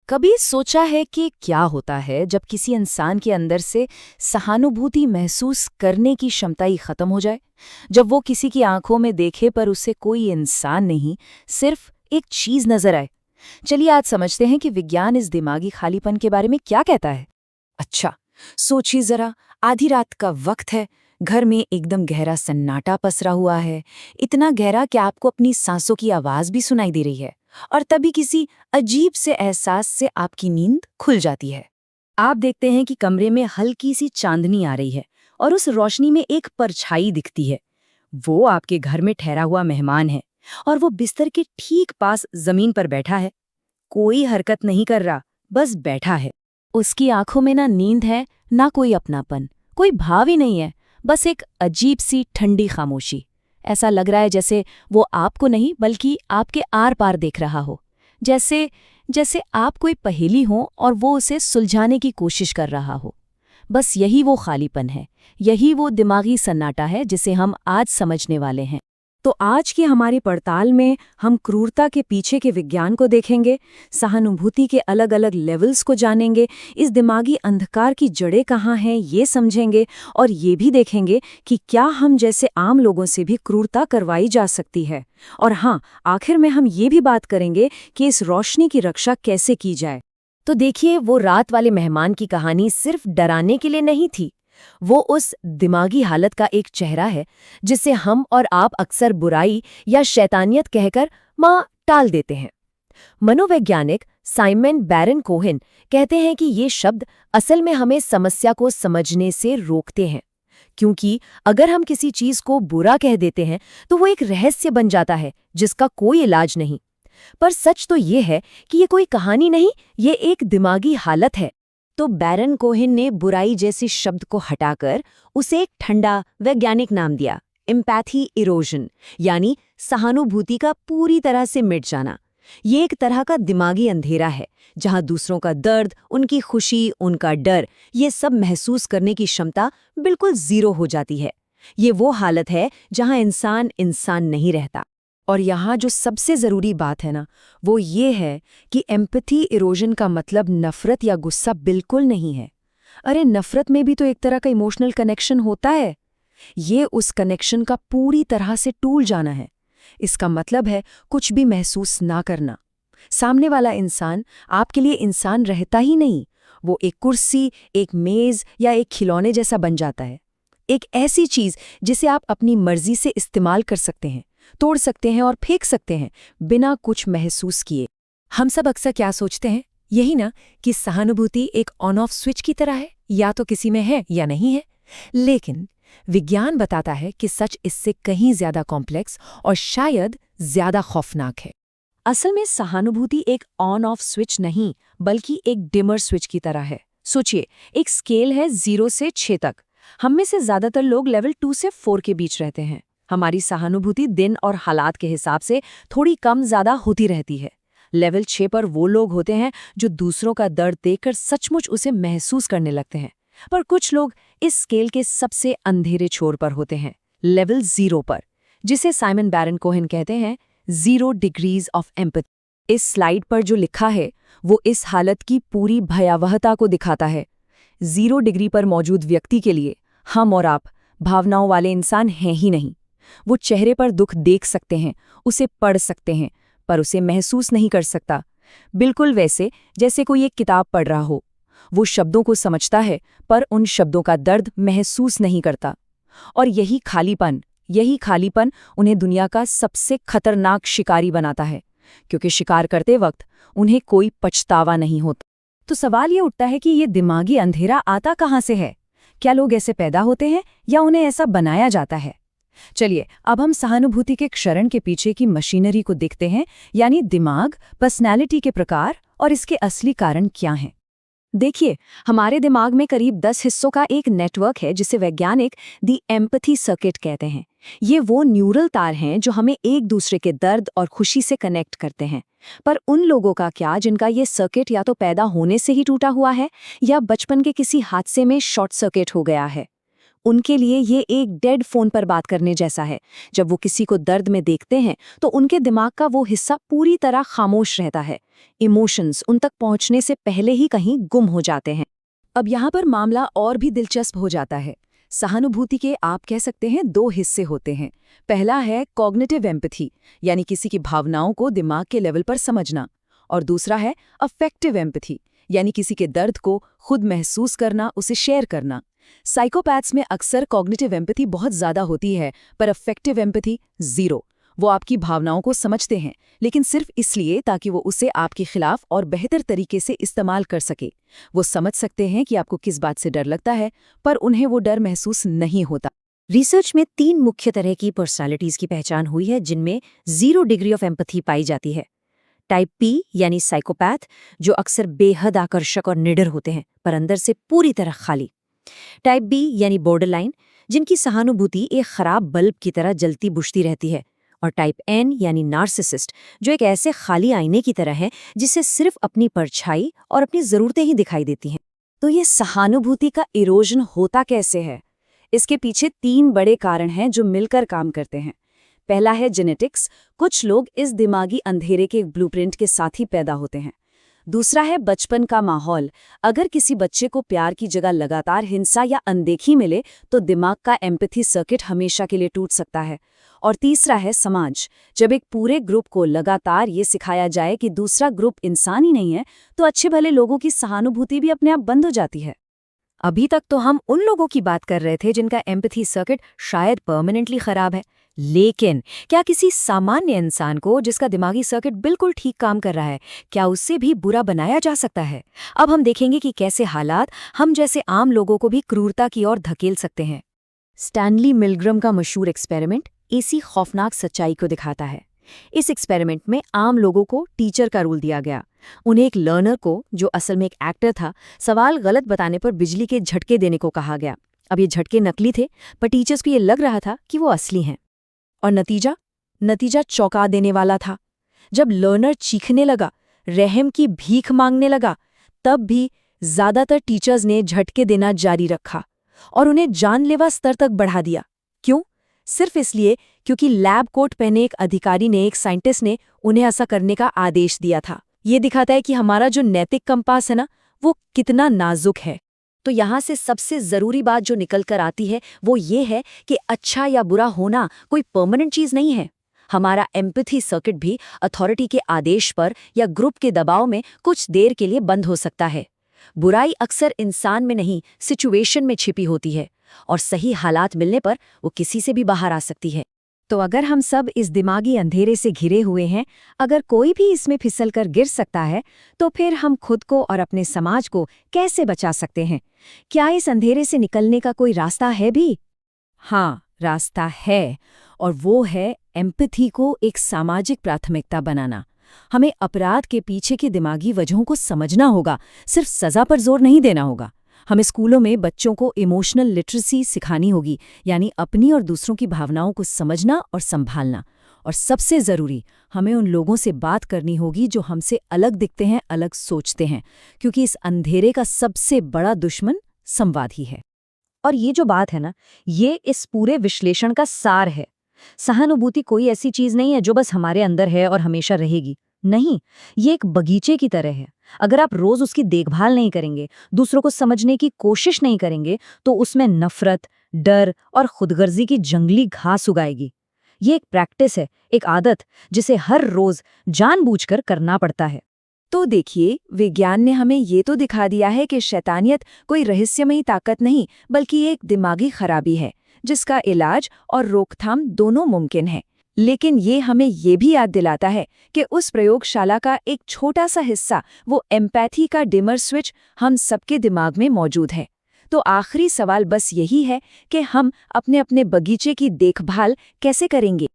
कभी सोचा है कि क्या होता है जब किसी इंसान के अंदर से सहानुभूति महसूस करने की क्षमता ही खत्म हो जाए? जब वो किसी की आंखों में देखे पर उसे कोई इंसान नहीं, सिर्फ एक चीज नजर आए। चलिए आज समझते हैं कि विज्ञान इस दिमागी खालीपन के बारे में क्या कहता है। अच्छा, सोचिए जरा। आधी रात का वक्त है। घर में एकदम गहरा सन्नाटा पसरा हुआ है। इतना गहरा कि आपको अपनी सांसों की आवाज भी सुनाई दे रही है। और तभी किसी अजीब से एहसास से आपकी नींद खुल जाती है। आप देखते हैं कि कमरे में हल्की सी चांदनी आ रही है और उस रोशनी में एक परछाई दिखती है। वो आपके घर में ठहरा हुआ मेहमान है और वो बिस्तर के ठीक पास जमीन पर बैठा है। कोई हरकत नहीं कर रहा, बस बैठा है। उसकी आंखों में ना नींद है, ना कोई अपनापन, कोई भाव ही नहीं है, बस एक अजीब सी ठंडी खामोशी। ऐसा लग रहा है जैसे वो आपको नहीं बल्कि आपके आर पार देख रहा हो। जैसे जैसे आप कोई पहेली हो और वो उसे सुलझाने की कोशिश कर रहा हो। बस यही वो खालीपन है, यही वो दिमागी सन्नाटा है जिसे हम आज समझने वाले हैं। तो आज की हमारी पड़ताल में हम क्रूरता के पीछे के विज्ञान को देखेंगे, सहानुभूति के अलग अलग लेवल्स को जानेंगे, इस दिमागी अंधकार की जड़ें कहाँ हैं ये समझेंगे और ये भी देखेंगे कि क्या हम जैसे आम लोगों से भी क्रूरता करवाई जा सकती है। और हाँ, आखिर में हम ये भी बात करेंगे कि इस रोशनी की रक्षा कैसे की जाए। तो देखिए, वो रात वाले मेहमान की कहानी सिर्फ डराने के लिए नहीं थी। वो उस दिमागी हालत का एक चेहरा है जिसे हम और आप अक्सर बुराई या शैतानियत कहकर टाल देते हैं। मनोवैज्ञानिक साइमन बैरन कोहेन कहते हैं कि ये शब्द असल में हमें समस्या को समझने से रोकते हैं, क्योंकि अगर हम किसी चीज को बुरा कह देते हैं तो वो एक रहस्य बन जाता है जिसका कोई इलाज नहीं। पर सच तो ये है कि ये कोई कहानी नहीं, ये एक दिमागी हालत है। तो बैरन कोहेन ने बुराई जैसे शब्द को हटाकर उसे एक ठंडा वैज्ञानिक नाम दिया, एम्पैथी इरोजन, यानी सहानुभूति का पूरी तरह से मिट जाना। ये एक तरह का दिमागी अंधेरा है जहां दूसरों का दर्द, उनकी खुशी, उनका डर, ये सब महसूस करने की क्षमता बिल्कुल जीरो हो जाती है। ये वो हालत है जहां इंसान इंसान नहीं रहता। और यहाँ जो सबसे ज़रूरी बात है ना, वो ये है कि एम्पैथी इरोजन का मतलब नफ़रत या गुस्सा बिल्कुल नहीं है। अरे नफ़रत में भी तो एक तरह का इमोशनल कनेक्शन होता है। ये उस कनेक्शन का पूरी तरह से टूट जाना है। इसका मतलब है कुछ भी महसूस ना करना। सामने वाला इंसान आपके लिए इंसान रहता ही नहीं, वो एक कुर्सी, एक मेज़ या एक खिलौने जैसा बन जाता है। एक ऐसी चीज़ जिसे आप अपनी मर्जी से इस्तेमाल कर सकते हैं, तोड़ सकते हैं और फेंक सकते हैं बिना कुछ महसूस किए। हम सब अक्सर क्या सोचते हैं, यही ना, कि सहानुभूति एक ऑन ऑफ स्विच की तरह है, या तो किसी में है या नहीं है। लेकिन विज्ञान बताता है कि सच इससे कहीं ज्यादा कॉम्प्लेक्स और शायद ज्यादा खौफनाक है। असल में सहानुभूति एक ऑन ऑफ स्विच नहीं, बल्कि एक डिमर स्विच की तरह है। सोचिए, एक स्केल है 0 से 6 तक। हम में से ज्यादातर लोग लेवल 2 से 4 के बीच रहते हैं। हमारी सहानुभूति दिन और हालात के हिसाब से थोड़ी कम ज्यादा होती रहती है। लेवल 6 पर वो लोग होते हैं जो दूसरों का दर्द देखकर सचमुच उसे महसूस करने लगते हैं। पर कुछ लोग इस स्केल के सबसे अंधेरे छोर पर होते हैं, लेवल 0 पर, जिसे साइमन बैरन कोहेन कहते हैं 0 डिग्रीज ऑफ एम्पैथी। इस स्लाइड पर जो लिखा है वो इस हालत की पूरी भयावहता को दिखाता है। 0 डिग्री पर मौजूद व्यक्ति के लिए हम और आप भावनाओं वाले इंसान हैं ही नहीं। वो चेहरे पर दुख देख सकते हैं, उसे पढ़ सकते हैं, पर उसे महसूस नहीं कर सकता। बिल्कुल वैसे जैसे कोई एक किताब पढ़ रहा हो। वो शब्दों को समझता है पर उन शब्दों का दर्द महसूस नहीं करता। और यही खालीपन उन्हें दुनिया का सबसे खतरनाक शिकारी बनाता है, क्योंकि शिकार करते वक्त उन्हें कोई पछतावा नहीं होता। तो सवाल ये उठता है कि ये दिमागी अंधेरा आता कहाँ से है? क्या लोग ऐसे पैदा होते हैं या उन्हें ऐसा बनाया जाता है? चलिए अब हम सहानुभूति के क्षरण के पीछे की मशीनरी को देखते हैं, यानी दिमाग, पर्सनैलिटी के प्रकार और इसके असली कारण क्या हैं। देखिए, हमारे दिमाग में करीब 10 हिस्सों का एक नेटवर्क है जिसे वैज्ञानिक दी एम्पैथी सर्किट कहते हैं। ये वो न्यूरल तार हैं जो हमें एक दूसरे के दर्द और खुशी से कनेक्ट करते हैं। पर उन लोगों का क्या जिनका ये सर्किट या तो पैदा होने से ही टूटा हुआ है या बचपन के किसी हादसे में शॉर्ट सर्किट हो गया है? उनके लिए ये एक डेड फोन पर बात करने जैसा है। जब वो किसी को दर्द में देखते हैं तो उनके दिमाग का वो हिस्सा पूरी तरह खामोश रहता है। इमोशंस उन तक पहुंचने से पहले ही कहीं गुम हो जाते हैं। अब यहाँ पर मामला और भी दिलचस्प हो जाता है। सहानुभूति के आप कह सकते हैं 2 हिस्से होते हैं। पहला है कॉग्निटिव एम्पैथी, यानी किसी की भावनाओं को दिमाग के लेवल पर समझना, और दूसरा है अफेक्टिव एम्पैथी, यानी किसी के दर्द को खुद महसूस करना, उसे शेयर करना। साइकोपैथ्स में अक्सर कॉग्निटिव एम्पैथी बहुत ज़्यादा होती है, पर अफेक्टिव एम्पैथी 0। वो आपकी भावनाओं को समझते हैं, लेकिन सिर्फ इसलिए ताकि वो उसे आपके खिलाफ और बेहतर तरीके से इस्तेमाल कर सके। वो समझ सकते हैं कि आपको किस बात से डर लगता है, पर उन्हें वो डर महसूस नहीं होता। रिसर्च में 3 मुख्य तरह की पर्सनालिटीज की पहचान हुई है, जिनमें 0 डिग्री ऑफ एम्पैथी पाई जाती है। टाइप पी यानी साइकोपैथ, जो अक्सर बेहद आकर्षक और निडर होते हैं पर अंदर से पूरी तरह खाली। टाइप बी यानी बॉर्डरलाइन, जिनकी सहानुभूति एक खराब बल्ब की तरह जलती बुझती रहती है। और टाइप एन यानी नार्सिसिस्ट, जो एक ऐसे खाली आईने की तरह है जिसे सिर्फ अपनी परछाई और अपनी ज़रूरतें ही दिखाई देती हैं। तो ये सहानुभूति का इरोजन होता कैसे है? इसके पीछे 3 बड़े कारण हैं जो मिलकर काम करते हैं। पहला है जेनेटिक्स। कुछ लोग इस दिमागी अंधेरे के ब्लूप्रिंट के साथ ही पैदा होते हैं। दूसरा है बचपन का माहौल। अगर किसी बच्चे को प्यार की जगह लगातार हिंसा या अनदेखी मिले तो दिमाग का एम्पैथी सर्किट हमेशा के लिए टूट सकता है। और तीसरा है समाज। जब एक पूरे ग्रुप को लगातार ये सिखाया जाए कि दूसरा ग्रुप इंसान ही नहीं है, तो अच्छे भले लोगों की सहानुभूति भी अपने आप बंद हो जाती है। अभी तक तो हम उन लोगों की बात कर रहे थे जिनका एम्पैथी सर्किट शायद परमानेंटली खराब है, लेकिन क्या किसी सामान्य इंसान को जिसका दिमागी सर्किट बिल्कुल ठीक काम कर रहा है, क्या उससे भी बुरा बनाया जा सकता है? अब हम देखेंगे कि कैसे हालात हम जैसे आम लोगों को भी क्रूरता की ओर धकेल सकते हैं। स्टैनली मिलग्रम का मशहूर एक्सपेरिमेंट इसी खौफनाक सच्चाई को दिखाता है। इस एक्सपेरिमेंट में आम लोगों को टीचर का रोल दिया गया। उन्हें एक लर्नर को, जो असल में एक एक्टर था, सवाल गलत बताने पर बिजली के झटके देने को कहा गया। अब ये झटके नकली थे, पर टीचर्स को ये लग रहा था कि वो असली हैं। और नतीजा चौंका देने वाला था। जब लर्नर चीखने लगा, रहम की भीख मांगने लगा, तब भी ज्यादातर टीचर्स ने झटके देना जारी रखा और उन्हें जानलेवा स्तर तक बढ़ा दिया। क्यों? सिर्फ इसलिए क्योंकि लैब कोट पहने एक अधिकारी ने, एक साइंटिस्ट ने उन्हें ऐसा करने का आदेश दिया था। ये दिखाता है कि हमारा जो नैतिक कंपास है ना, वो कितना नाजुक है। तो यहाँ से सबसे ज़रूरी बात जो निकल कर आती है वो ये है कि अच्छा या बुरा होना कोई परमानेंट चीज़ नहीं है। हमारा एम्पैथी सर्किट भी अथॉरिटी के आदेश पर या ग्रुप के दबाव में कुछ देर के लिए बंद हो सकता है। बुराई अक्सर इंसान में नहीं, सिचुएशन में छिपी होती है, और सही हालात मिलने पर वो किसी से भी बाहर आ सकती है। तो अगर हम सब इस दिमागी अंधेरे से घिरे हुए हैं, अगर कोई भी इसमें फिसल कर गिर सकता है, तो फिर हम खुद को और अपने समाज को कैसे बचा सकते हैं? क्या इस अंधेरे से निकलने का कोई रास्ता है भी? हाँ, रास्ता है, और वो है एम्पैथी को एक सामाजिक प्राथमिकता बनाना। हमें अपराध के पीछे की दिमागी वजहों को समझना होगा, सिर्फ सजा पर जोर नहीं देना होगा। हमें स्कूलों में बच्चों को इमोशनल लिटरेसी सिखानी होगी, यानी अपनी और दूसरों की भावनाओं को समझना और संभालना। और सबसे ज़रूरी, हमें उन लोगों से बात करनी होगी जो हमसे अलग दिखते हैं, अलग सोचते हैं, क्योंकि इस अंधेरे का सबसे बड़ा दुश्मन संवाद ही है। और ये जो बात है ना, ये इस पूरे विश्लेषण का सार है। सहानुभूति कोई ऐसी चीज़ नहीं है जो बस हमारे अंदर है और हमेशा रहेगी। नहीं, ये एक बगीचे की तरह है। अगर आप रोज उसकी देखभाल नहीं करेंगे, दूसरों को समझने की कोशिश नहीं करेंगे, तो उसमें नफरत, डर और खुदगर्जी की जंगली घास उगाएगी। ये एक प्रैक्टिस है, एक आदत, जिसे हर रोज जानबूझकर करना पड़ता है। तो देखिए, विज्ञान ने हमें ये तो दिखा दिया है कि शैतानियत कोई रहस्यमयी ताकत नहीं, बल्कि एक दिमागी खराबी है, जिसका इलाज और रोकथाम दोनों मुमकिन है। लेकिन ये हमें ये भी याद दिलाता है कि उस प्रयोगशाला का एक छोटा सा हिस्सा, वो एम्पैथी का डिमर स्विच, हम सबके दिमाग में मौजूद है। तो आखिरी सवाल बस यही है कि हम अपने अपने बगीचे की देखभाल कैसे करेंगे।